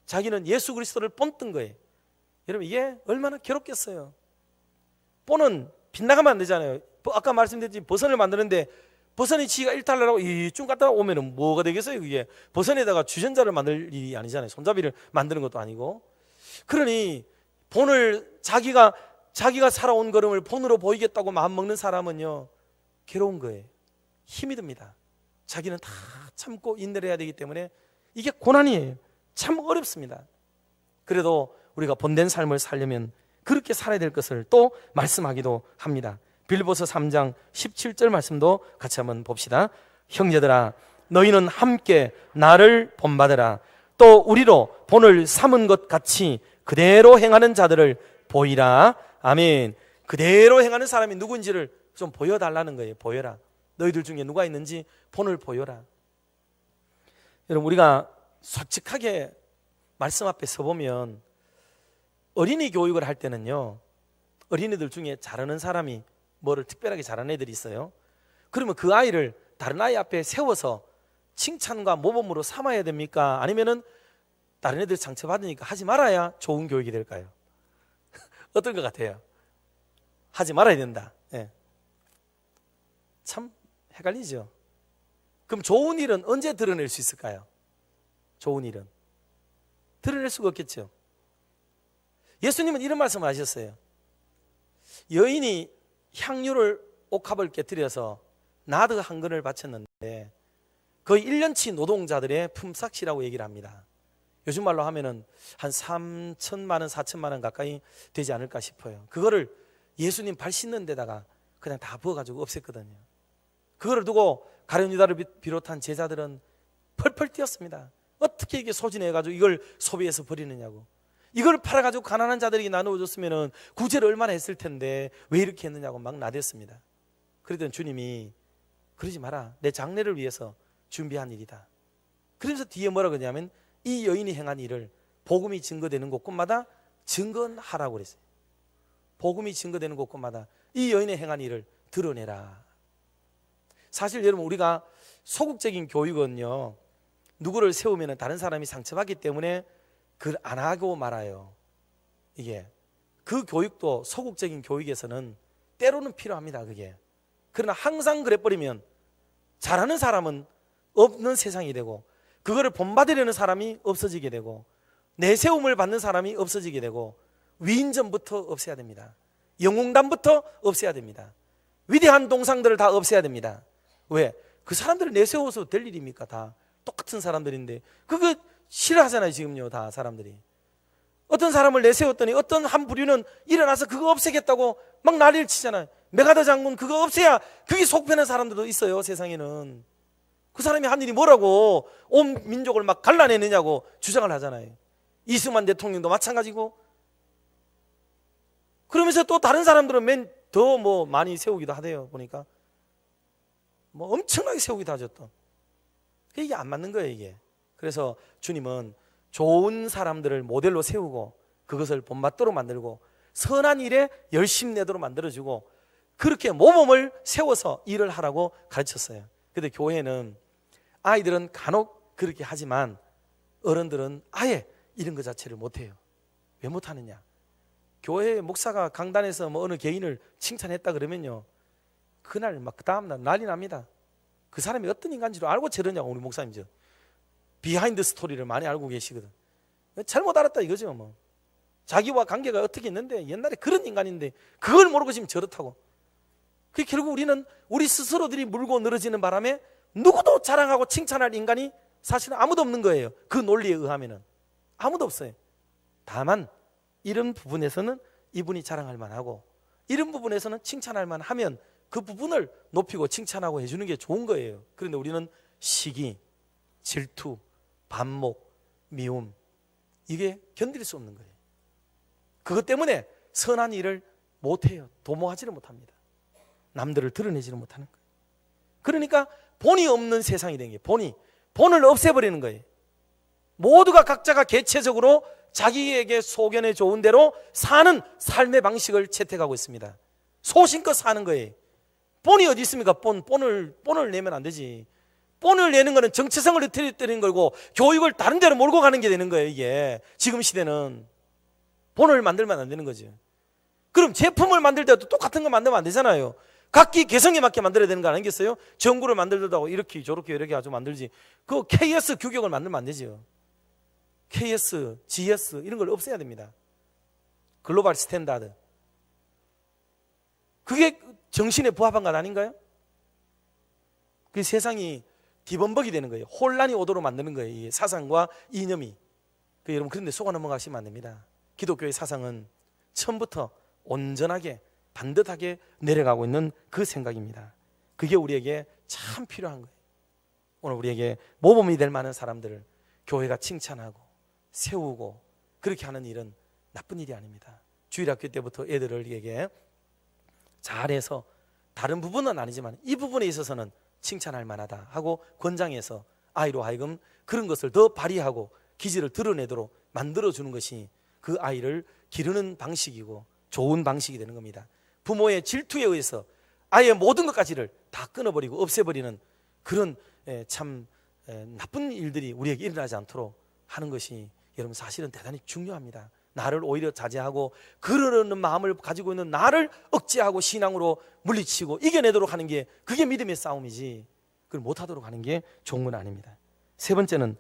자기는 예수 그리스도를 본뜬 거예요. 여러분, 이게 얼마나 괴롭겠어요. 본은 빗나가면 안 되잖아요. 아까 말씀드렸지, 버선을 만드는데 버선이 지가 일탈을 하고 이쯤 갔다 오면은 뭐가 되겠어요? 그게 버선에다가 주전자를 만들 일이 아니잖아요. 손잡이를 만드는 것도 아니고. 그러니 본을 자기가 살아온 걸음을 본으로 보이겠다고 마음먹는 사람은요, 괴로운 거예요. 힘이 듭니다. 자기는 다 참고 인내를 해야 되기 때문에 이게 고난이에요. 참 어렵습니다. 그래도 우리가 본된 삶을 살려면 그렇게 살아야 될 것을 또 말씀하기도 합니다. 빌립보서 3장 17절 말씀도 같이 한번 봅시다. 형제들아, 너희는 함께 나를 본받으라. 또 우리로 본을 삼은 것 같이 그대로 행하는 자들을 보이라. 아멘. 그대로 행하는 사람이 누구인지를 좀 보여달라는 거예요. 보여라. 너희들 중에 누가 있는지 본을 보여라. 여러분, 우리가 솔직하게 말씀 앞에 서보면 어린이 교육을 할 때는요, 어린이들 중에 잘하는 사람이 뭐를 특별하게 잘하는 애들이 있어요. 그러면 그 아이를 다른 아이 앞에 세워서 칭찬과 모범으로 삼아야 됩니까? 아니면은 다른 애들 상처받으니까 하지 말아야 좋은 교육이 될까요? 어떤 것 같아요? 하지 말아야 된다. 네. 참 헷갈리죠. 그럼 좋은 일은 언제 드러낼 수 있을까요? 좋은 일은 드러낼 수가 없겠죠. 예수님은 이런 말씀을 하셨어요. 여인이 향유를 옥합을 깨뜨려서 나드 한 근을 바쳤는데 거의 1년치 노동자들의 품삯이라고 얘기를 합니다. 요즘 말로 하면은 한 3천만 원, 4천만 원 가까이 되지 않을까 싶어요. 그거를 예수님 발 씻는 데다가 그냥 다 부어가지고 없앴거든요. 그거를 두고 가룟 유다를 비롯한 제자들은 펄펄 뛰었습니다. 어떻게 이게 소진해가지고 이걸 소비해서 버리느냐고. 이걸 팔아가지고 가난한 자들에게 나누어줬으면 구제를 얼마나 했을 텐데 왜 이렇게 했느냐고 막 나댔습니다. 그랬더니 주님이 그러지 마라. 내 장래를 위해서 준비한 일이다. 그러면서 뒤에 뭐라 그러냐면 이 여인이 행한 일을 복음이 증거되는 곳곳마다 증거하라고 그랬어요. 복음이 증거되는 곳곳마다 이 여인의 행한 일을 드러내라. 사실 여러분, 우리가 소극적인 교육은요, 누구를 세우면 다른 사람이 상처받기 때문에 그걸 안 하고 말아요. 이게 그 교육도 소극적인 교육에서는 때로는 필요합니다. 그게. 그러나 항상 그래버리면 잘하는 사람은 없는 세상이 되고 그거를 본받으려는 사람이 없어지게 되고 내세움을 받는 사람이 없어지게 되고 위인전부터 없애야 됩니다. 영웅담부터 없애야 됩니다. 위대한 동상들을 다 없애야 됩니다. 왜? 그 사람들을 내세워서 될 일입니까? 다 똑같은 사람들인데 그거 싫어하잖아요. 지금요, 다 사람들이. 어떤 사람을 내세웠더니 어떤 한 부류는 일어나서 그거 없애겠다고 막 난리를 치잖아요. 메가더 장군 그거 없애야 그게 속편한 사람들도 있어요. 세상에는. 그 사람이 한 일이 뭐라고 온 민족을 막 갈라내느냐고 주장을 하잖아요. 이승만 대통령도 마찬가지고. 그러면서 또 다른 사람들은 맨 더 뭐 많이 세우기도 하대요. 보니까 뭐 엄청나게 세우기도 하죠. 또 이게 안 맞는 거예요. 이게. 그래서 주님은 좋은 사람들을 모델로 세우고 그것을 본받도록 만들고 선한 일에 열심 내도록 만들어주고 그렇게 모범을 세워서 일을 하라고 가르쳤어요. 근데 교회는 아이들은 간혹 그렇게 하지만 어른들은 아예 이런 것 자체를 못해요. 왜 못하느냐? 교회 목사가 강단에서 뭐 어느 개인을 칭찬했다 그러면요, 그날 막 그 다음날 난리 납니다. 그 사람이 어떤 인간인지를 알고 저러냐고. 우리 목사님 비하인드 스토리를 많이 알고 계시거든. 잘못 알았다 이거죠. 뭐 자기와 관계가 어떻게 있는데 옛날에 그런 인간인데 그걸 모르고 지금 저렇다고. 그 결국 우리는 우리 스스로들이 물고 늘어지는 바람에 누구도 자랑하고 칭찬할 인간이 사실은 아무도 없는 거예요. 그 논리에 의하면은 아무도 없어요. 다만 이런 부분에서는 이분이 자랑할 만하고 이런 부분에서는 칭찬할 만하면 그 부분을 높이고 칭찬하고 해주는 게 좋은 거예요. 그런데 우리는 시기, 질투, 반목, 미움, 이게 견딜 수 없는 거예요. 그것 때문에 선한 일을 못해요. 도모하지를 못합니다. 남들을 드러내지를 못하는 거예요. 그러니까 본이 없는 세상이 된 거예요. 본을 없애버리는 거예요. 모두가 각자가 개체적으로 자기에게 소견에 좋은 대로 사는 삶의 방식을 채택하고 있습니다. 소신껏 사는 거예요. 본이 어디 있습니까? 본을 내면 안 되지. 본을 내는 거는 정체성을 흐트리는 거고 교육을 다른 데로 몰고 가는 게 되는 거예요. 이게 지금 시대는 본을 만들면 안 되는 거죠. 그럼 제품을 만들 때도 똑같은 거 만들면 안 되잖아요. 각기 개성에 맞게 만들어야 되는 거 아니겠어요? 전구를 만들다고 이렇게 저렇게 이렇게 아주 만들지. 그 KS 규격을 만들면 안 되죠. KS, GS 이런 걸 없애야 됩니다. 글로벌 스탠다드. 그게 정신에 부합한 것 아닌가요? 그 세상이 뒤범벅이 되는 거예요. 혼란이 오도록 만드는 거예요. 이 사상과 이념이. 여러분 그런데 속아 넘어가시면 안 됩니다. 기독교의 사상은 처음부터 온전하게 반듯하게 내려가고 있는 그 생각입니다. 그게 우리에게 참 필요한 거예요. 오늘 우리에게 모범이 될 만한 사람들을 교회가 칭찬하고 세우고 그렇게 하는 일은 나쁜 일이 아닙니다. 주일학교 때부터 애들에게 잘해서 다른 부분은 아니지만 이 부분에 있어서는 칭찬할 만하다 하고 권장해서 아이로 하여금 그런 것을 더 발휘하고 기질을 드러내도록 만들어주는 것이 그 아이를 기르는 방식이고 좋은 방식이 되는 겁니다. 부모의 질투에 의해서 아이의 모든 것까지를 다 끊어버리고 없애버리는 그런 참 나쁜 일들이 우리에게 일어나지 않도록 하는 것이 여러분 사실은 대단히 중요합니다. 나를 오히려 자제하고 그러려는 마음을 가지고 있는 나를 억제하고 신앙으로 물리치고 이겨내도록 하는 게 그게 믿음의 싸움이지 그걸 못하도록 하는 게 좋은 건 아닙니다. 세 번째는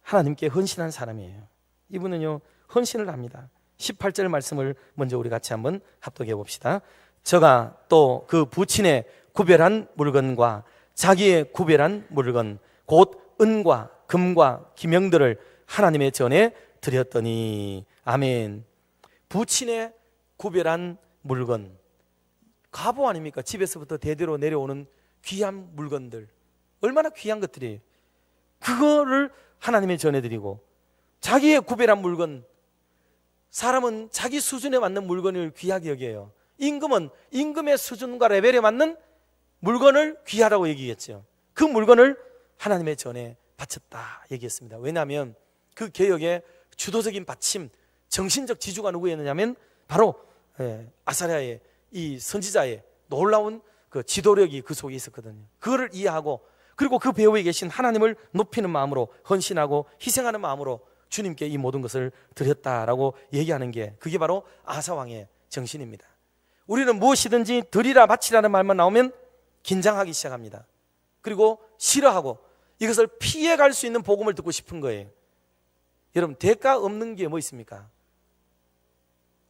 하나님께 헌신한 사람이에요. 이분은요 헌신을 합니다. 18절 말씀을 먼저 우리 같이 한번 합독해 봅시다. 저가 또 그 부친의 구별한 물건과 자기의 구별한 물건 곧 은과 금과 기명들을 하나님의 전에 드렸더니 아멘. 부친의 구별한 물건, 가보 아닙니까? 집에서부터 대대로 내려오는 귀한 물건들, 얼마나 귀한 것들이에요. 그거를 하나님의 전해드리고 자기의 구별한 물건, 사람은 자기 수준에 맞는 물건을 귀하게 여겨요. 임금은 임금의 수준과 레벨에 맞는 물건을 귀하다고 얘기했죠. 그 물건을 하나님의 전에 바쳤다 얘기했습니다. 왜냐하면 그 개혁의 주도적인 받침, 정신적 지주가 누구였느냐면 바로 아사랴의 이 선지자의 놀라운 그 지도력이 그 속에 있었거든요. 그거를 이해하고 그리고 그 배후에 계신 하나님을 높이는 마음으로 헌신하고 희생하는 마음으로 주님께 이 모든 것을 드렸다라고 얘기하는 게 그게 바로 아사왕의 정신입니다. 우리는 무엇이든지 드리라 바치라는 말만 나오면 긴장하기 시작합니다. 그리고 싫어하고 이것을 피해갈 수 있는 복음을 듣고 싶은 거예요. 여러분 대가 없는 게 뭐 있습니까?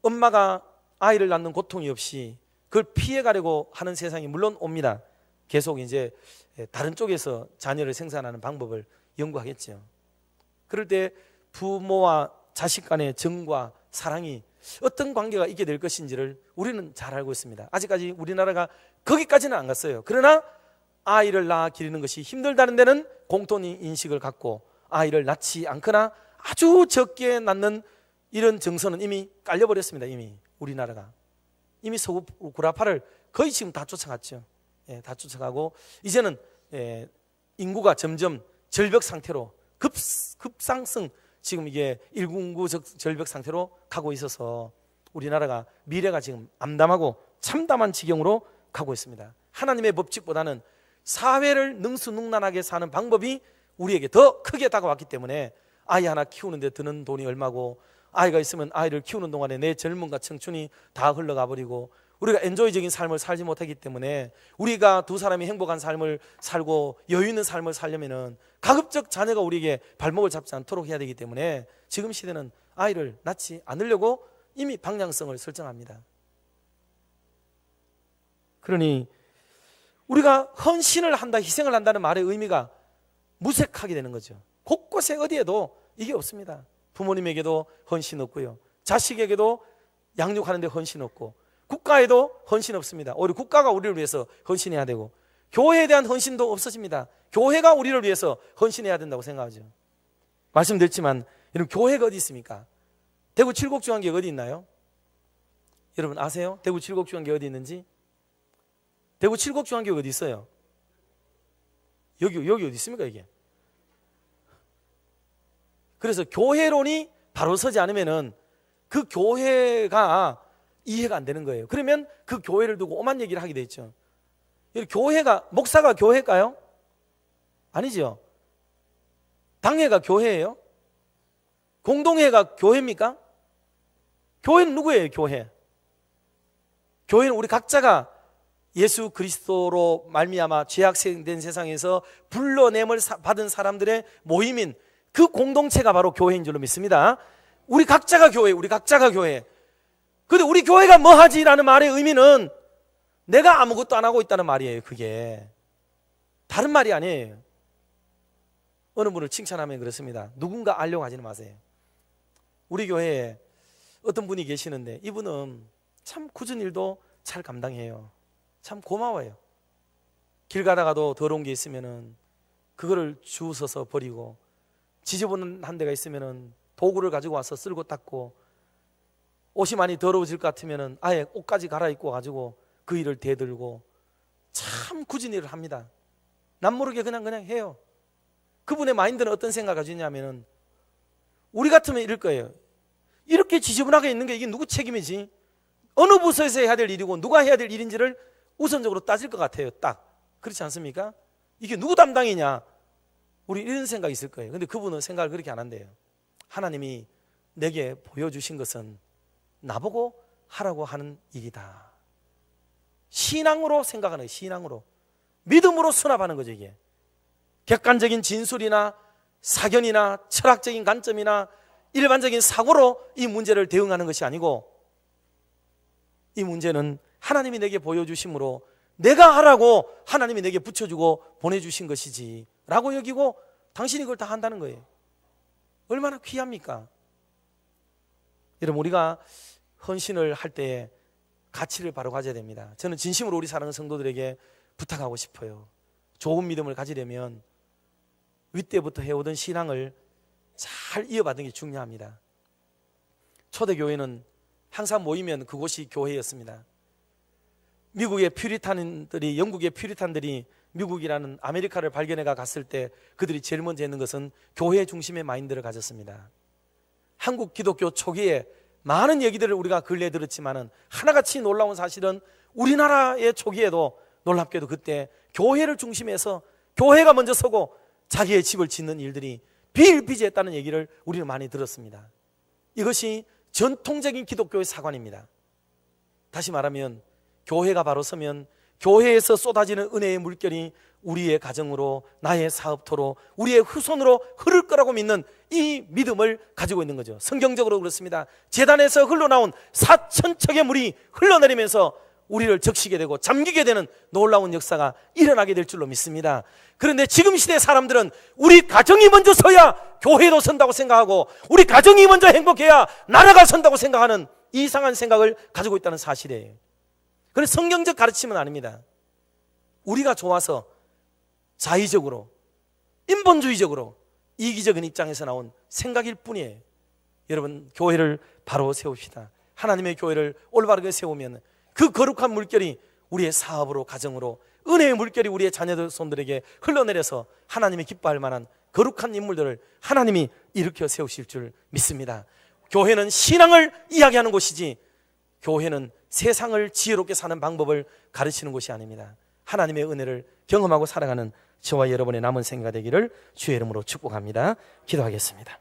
엄마가 아이를 낳는 고통이 없이 그걸 피해가려고 하는 세상이 물론 옵니다. 계속 이제 다른 쪽에서 자녀를 생산하는 방법을 연구하겠죠. 그럴 때 부모와 자식 간의 정과 사랑이 어떤 관계가 있게 될 것인지를 우리는 잘 알고 있습니다. 아직까지 우리나라가 거기까지는 안 갔어요. 그러나 아이를 낳아 기르는 것이 힘들다는 데는 공통인 인식을 갖고 아이를 낳지 않거나 아주 적게 낳는 이런 정서는 이미 깔려버렸습니다. 이미 우리나라가 이미 서구 구라파를 거의 지금 다 쫓아갔죠. 다 쫓아가고 이제는 인구가 점점 절벽 상태로 급상승 지금 이게 199 절벽 상태로 가고 있어서 우리나라가 미래가 지금 암담하고 참담한 지경으로 가고 있습니다. 하나님의 법칙보다는 사회를 능수능란하게 사는 방법이 우리에게 더 크게 다가왔기 때문에 아이 하나 키우는데 드는 돈이 얼마고 아이가 있으면 아이를 키우는 동안에 내 젊음과 청춘이 다 흘러가 버리고 우리가 엔조이적인 삶을 살지 못하기 때문에 우리가 두 사람이 행복한 삶을 살고 여유 있는 삶을 살려면은 가급적 자녀가 우리에게 발목을 잡지 않도록 해야 되기 때문에 지금 시대는 아이를 낳지 않으려고 이미 방향성을 설정합니다. 그러니 우리가 헌신을 한다, 희생을 한다는 말의 의미가 무색하게 되는 거죠. 곳곳에 어디에도 이게 없습니다. 부모님에게도 헌신 없고요, 자식에게도 양육하는 데 헌신 없고, 국가에도 헌신 없습니다. 오히려 국가가 우리를 위해서 헌신해야 되고, 교회에 대한 헌신도 없어집니다. 교회가 우리를 위해서 헌신해야 된다고 생각하죠. 말씀드렸지만 여러분, 교회가 어디 있습니까? 대구 칠곡중앙교회 어디 있나요? 여러분 아세요? 대구 칠곡중앙교회 어디 있는지? 대구 칠곡중앙교회 어디 있어요? 여기 어디 있습니까 이게? 그래서 교회론이 바로 서지 않으면은 그 교회가 이해가 안 되는 거예요. 그러면 그 교회를 두고 오만 얘기를 하게 돼 있죠. 교회가, 목사가 교회일까요? 아니죠. 당회가 교회예요? 공동회가 교회입니까? 교회는 누구예요? 교회. 교회는 우리 각자가 예수 그리스도로 말미암아 죄악된 세상에서 불러냄을 받은 사람들의 모임인 그 공동체가 바로 교회인 줄로 믿습니다. 우리 각자가 교회, 우리 각자가 교회. 근데 우리 교회가 뭐 하지라는 말의 의미는 내가 아무것도 안 하고 있다는 말이에요. 그게 다른 말이 아니에요. 어느 분을 칭찬하면 그렇습니다. 누군가 알려고 하지는 마세요. 우리 교회에 어떤 분이 계시는데 이분은 참 굳은 일도 잘 감당해요. 참 고마워요. 길 가다가도 더러운 게 있으면은 그거를 주워서 버리고, 지저분한 데가 있으면은 도구를 가지고 와서 쓸고 닦고, 옷이 많이 더러워질 것 같으면은 아예 옷까지 갈아입고 가지고 그 일을 대들고, 참 굳은 일을 합니다. 남 모르게 그냥 해요. 그분의 마인드는 어떤 생각을 가지고 있냐면은 우리 같으면 이럴 거예요. 이렇게 지저분하게 있는 게 이게 누구 책임이지? 어느 부서에서 해야 될 일이고 누가 해야 될 일인지를 우선적으로 따질 것 같아요. 딱 그렇지 않습니까? 이게 누구 담당이냐? 우리 이런 생각이 있을 거예요. 근데 그분은 생각을 그렇게 안 한대요. 하나님이 내게 보여주신 것은 나보고 하라고 하는 일이다. 신앙으로 생각하는 거예요. 신앙으로, 믿음으로 수납하는 거죠. 이게 객관적인 진술이나 사견이나 철학적인 관점이나 일반적인 사고로 이 문제를 대응하는 것이 아니고, 이 문제는 하나님이 내게 보여주심으로 내가 하라고 하나님이 내게 붙여주고 보내주신 것이지 라고 여기고 당신이 그걸 다 한다는 거예요. 얼마나 귀합니까? 여러분, 우리가 헌신을 할 때 가치를 바로 가져야 됩니다. 저는 진심으로 우리 사랑하는 성도들에게 부탁하고 싶어요. 좋은 믿음을 가지려면 윗때부터 해오던 신앙을 잘 이어받는 게 중요합니다. 초대교회는 항상 모이면 그곳이 교회였습니다. 미국의 퓨리탄들이, 영국의 퓨리탄들이 미국이라는 아메리카를 발견해가 갔을 때 그들이 제일 먼저 했는 것은 교회 중심의 마인드를 가졌습니다. 한국 기독교 초기에 많은 얘기들을 우리가 근래에 들었지만은 하나같이 놀라운 사실은 우리나라의 초기에도 놀랍게도 그때 교회를 중심해서 교회가 먼저 서고 자기의 집을 짓는 일들이 비일비재했다는 얘기를 우리는 많이 들었습니다. 이것이 전통적인 기독교의 사관입니다. 다시 말하면 교회가 바로 서면 교회에서 쏟아지는 은혜의 물결이 우리의 가정으로, 나의 사업토로, 우리의 후손으로 흐를 거라고 믿는 이 믿음을 가지고 있는 거죠. 성경적으로 그렇습니다. 제단에서 흘러나온 4,000척의 물이 흘러내리면서 우리를 적시게 되고 잠기게 되는 놀라운 역사가 일어나게 될 줄로 믿습니다. 그런데 지금 시대 사람들은 우리 가정이 먼저 서야 교회도 선다고 생각하고, 우리 가정이 먼저 행복해야 나라가 선다고 생각하는 이상한 생각을 가지고 있다는 사실이에요. 그래서 성경적 가르침은 아닙니다. 우리가 좋아서 자의적으로, 인본주의적으로, 이기적인 입장에서 나온 생각일 뿐이에요. 여러분, 교회를 바로 세웁시다. 하나님의 교회를 올바르게 세우면 그 거룩한 물결이 우리의 사업으로, 가정으로, 은혜의 물결이 우리의 자녀들 손들에게 흘러내려서 하나님이 기뻐할 만한 거룩한 인물들을 하나님이 일으켜 세우실 줄 믿습니다. 교회는 신앙을 이야기하는 곳이지, 교회는 세상을 지혜롭게 사는 방법을 가르치는 곳이 아닙니다. 하나님의 은혜를 경험하고 살아가는 저와 여러분의 남은 생애가 되기를 주의 이름으로 축복합니다. 기도하겠습니다.